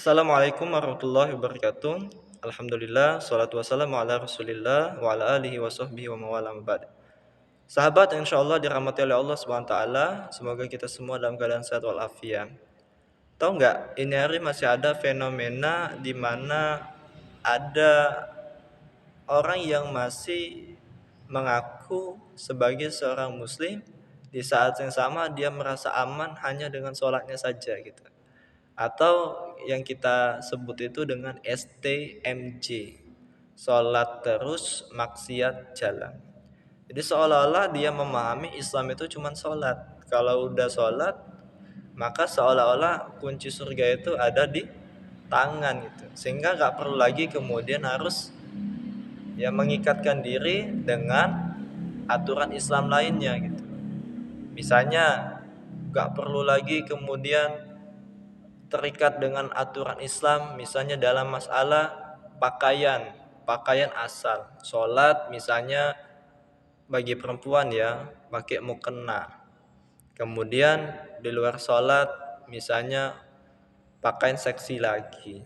Assalamualaikum warahmatullahi wabarakatuh. Alhamdulillah, salatu wassalamu ala Rasulillah wa ala alihi wa sahbihi wa mawala ba'd. Sahabat yang insyaallah dirahmati oleh Allah Subhanahu wa taala, semoga kita semua dalam keadaan sehat walafiat. Tahu nggak, ini hari masih ada fenomena di mana ada orang yang masih mengaku sebagai seorang muslim, di saat yang sama dia merasa aman hanya dengan sholatnya saja gitu. Atau yang kita sebut itu dengan STMJ, sholat terus maksiat jalan. Jadi seolah-olah dia memahami Islam itu cuma sholat. Kalau udah sholat, maka seolah-olah kunci surga itu ada di tangan gitu. Sehingga nggak perlu lagi kemudian harus ya mengikatkan diri dengan aturan Islam lainnya gitu. Misalnya nggak perlu lagi kemudian terikat dengan aturan Islam, misalnya dalam masalah pakaian asal. Sholat misalnya bagi perempuan ya pakai mukena. Kemudian di luar sholat misalnya pakaian seksi lagi.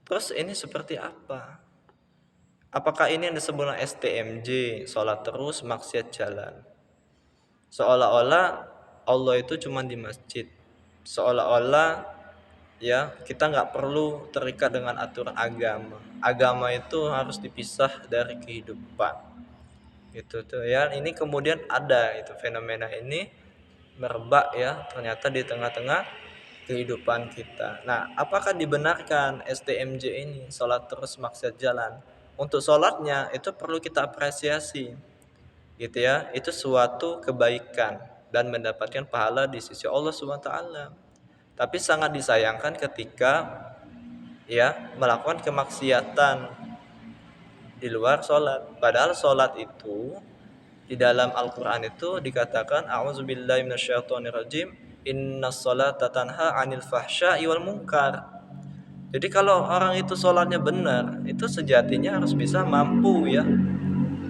Terus ini seperti apa? Apakah ini yang disebut STMJ, sholat terus maksiat jalan? Seolah-olah Allah itu cuma di masjid. Seolah-olah ya kita nggak perlu terikat dengan aturan agama itu harus dipisah dari kehidupan gitu tuh ya. Ini kemudian ada itu fenomena ini merebak ya ternyata di tengah-tengah kehidupan kita. Nah, apakah dibenarkan STMJ ini sholat terus maksiat jalan? Untuk sholatnya itu perlu kita apresiasi gitu ya, itu suatu kebaikan dan mendapatkan pahala di sisi Allah Subhanahu wa taala. Tapi sangat disayangkan ketika ya melakukan kemaksiatan di luar sholat. Padahal sholat itu di dalam Al-Quran itu dikatakan a'udzubillahi minasyaitonirrajim innas sholata tanha 'anil fahsya'i wal munkar. Jadi kalau orang itu sholatnya benar, itu sejatinya harus bisa mampu ya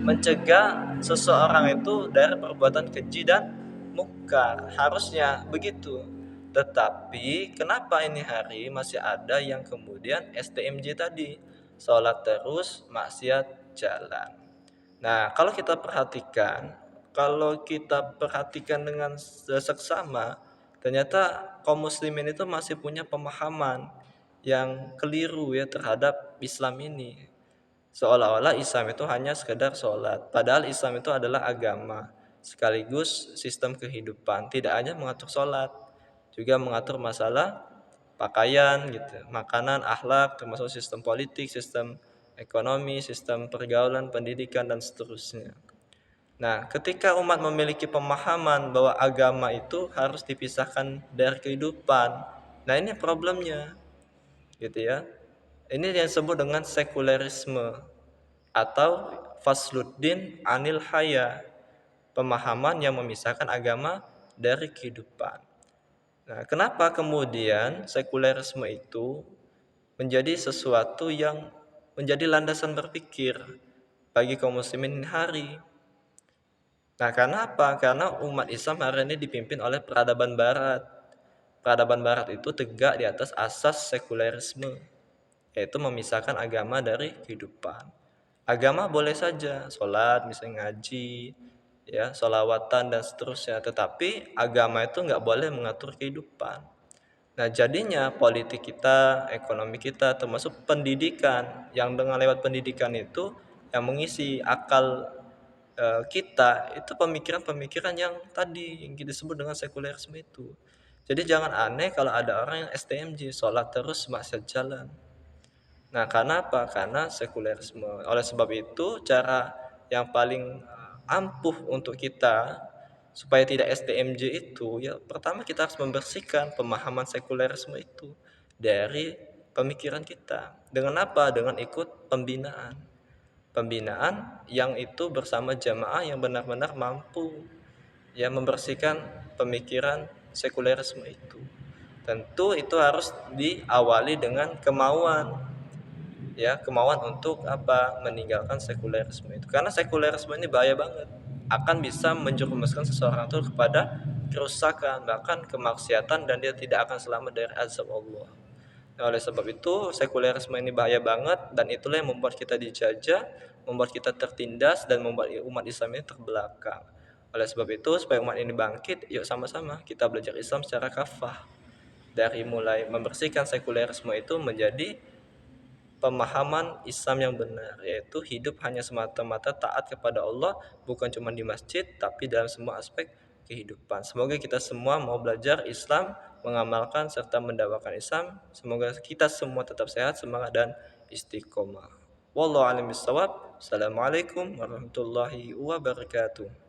mencegah seseorang itu dari perbuatan keji dan mungkar. Harusnya begitu. Tetapi kenapa ini hari masih ada yang kemudian STMJ tadi, sholat terus maksiat jalan. Nah, kalau kita perhatikan dengan seksama, ternyata kaum muslimin itu masih punya pemahaman yang keliru ya terhadap Islam ini. Seolah-olah Islam itu hanya sekedar sholat. Padahal Islam itu adalah agama sekaligus sistem kehidupan. Tidak hanya mengatur sholat, juga mengatur masalah pakaian gitu, makanan, akhlak, termasuk sistem politik, sistem ekonomi, sistem pergaulan, pendidikan dan seterusnya. Nah, ketika umat memiliki pemahaman bahwa agama itu harus dipisahkan dari kehidupan, nah ini problemnya, gitu ya. Ini yang disebut dengan sekulerisme atau fasluddin anil haya, pemahaman yang memisahkan agama dari kehidupan. Nah, kenapa kemudian sekulerisme itu menjadi sesuatu yang menjadi landasan berpikir bagi kaum muslimin hari? Nah, karena apa? Karena umat Islam hari ini dipimpin oleh peradaban barat. Peradaban barat itu tegak di atas asas sekulerisme, yaitu memisahkan agama dari kehidupan. Agama boleh saja, sholat, misalnya ngaji, ya, sholawatan dan seterusnya. Tetapi agama itu nggak boleh mengatur kehidupan. Nah, jadinya politik kita, ekonomi kita, termasuk pendidikan, yang dengan lewat pendidikan itu yang mengisi akal kita itu pemikiran-pemikiran yang tadi yang kita sebut dengan sekulerisme itu. Jadi jangan aneh kalau ada orang yang STMJ, sholat terus maksiat jalan. Nah, karena apa? Karena sekulerisme. Oleh sebab itu, cara yang paling ampuh untuk kita supaya tidak STMJ itu, ya pertama kita harus membersihkan pemahaman sekulerisme itu dari pemikiran kita. Dengan apa? Dengan ikut pembinaan. Pembinaan yang itu bersama jamaah yang benar-benar mampu ya membersihkan pemikiran sekulerisme itu. Tentu itu harus diawali dengan kemauan untuk apa? Meninggalkan sekulerisme itu. Karena sekulerisme ini bahaya banget. Akan bisa menjerumuskan seseorang itu kepada kerusakan, bahkan kemaksiatan, dan dia tidak akan selamat dari azab Allah. Nah, oleh sebab itu, sekulerisme ini bahaya banget dan itulah yang membuat kita dijajah, membuat kita tertindas dan membuat umat Islam ini terbelakang. Oleh sebab itu, supaya umat ini bangkit, yuk sama-sama kita belajar Islam secara kafah. Dari mulai membersihkan sekulerisme itu menjadi pemahaman Islam yang benar, yaitu hidup hanya semata-mata taat kepada Allah, bukan cuma di masjid, tapi dalam semua aspek kehidupan. Semoga kita semua mau belajar Islam, mengamalkan serta mendakwakan Islam. Semoga kita semua tetap sehat, semangat dan istiqomah. Wallahu a'lam bishawab. Assalamualaikum warahmatullahi wabarakatuh.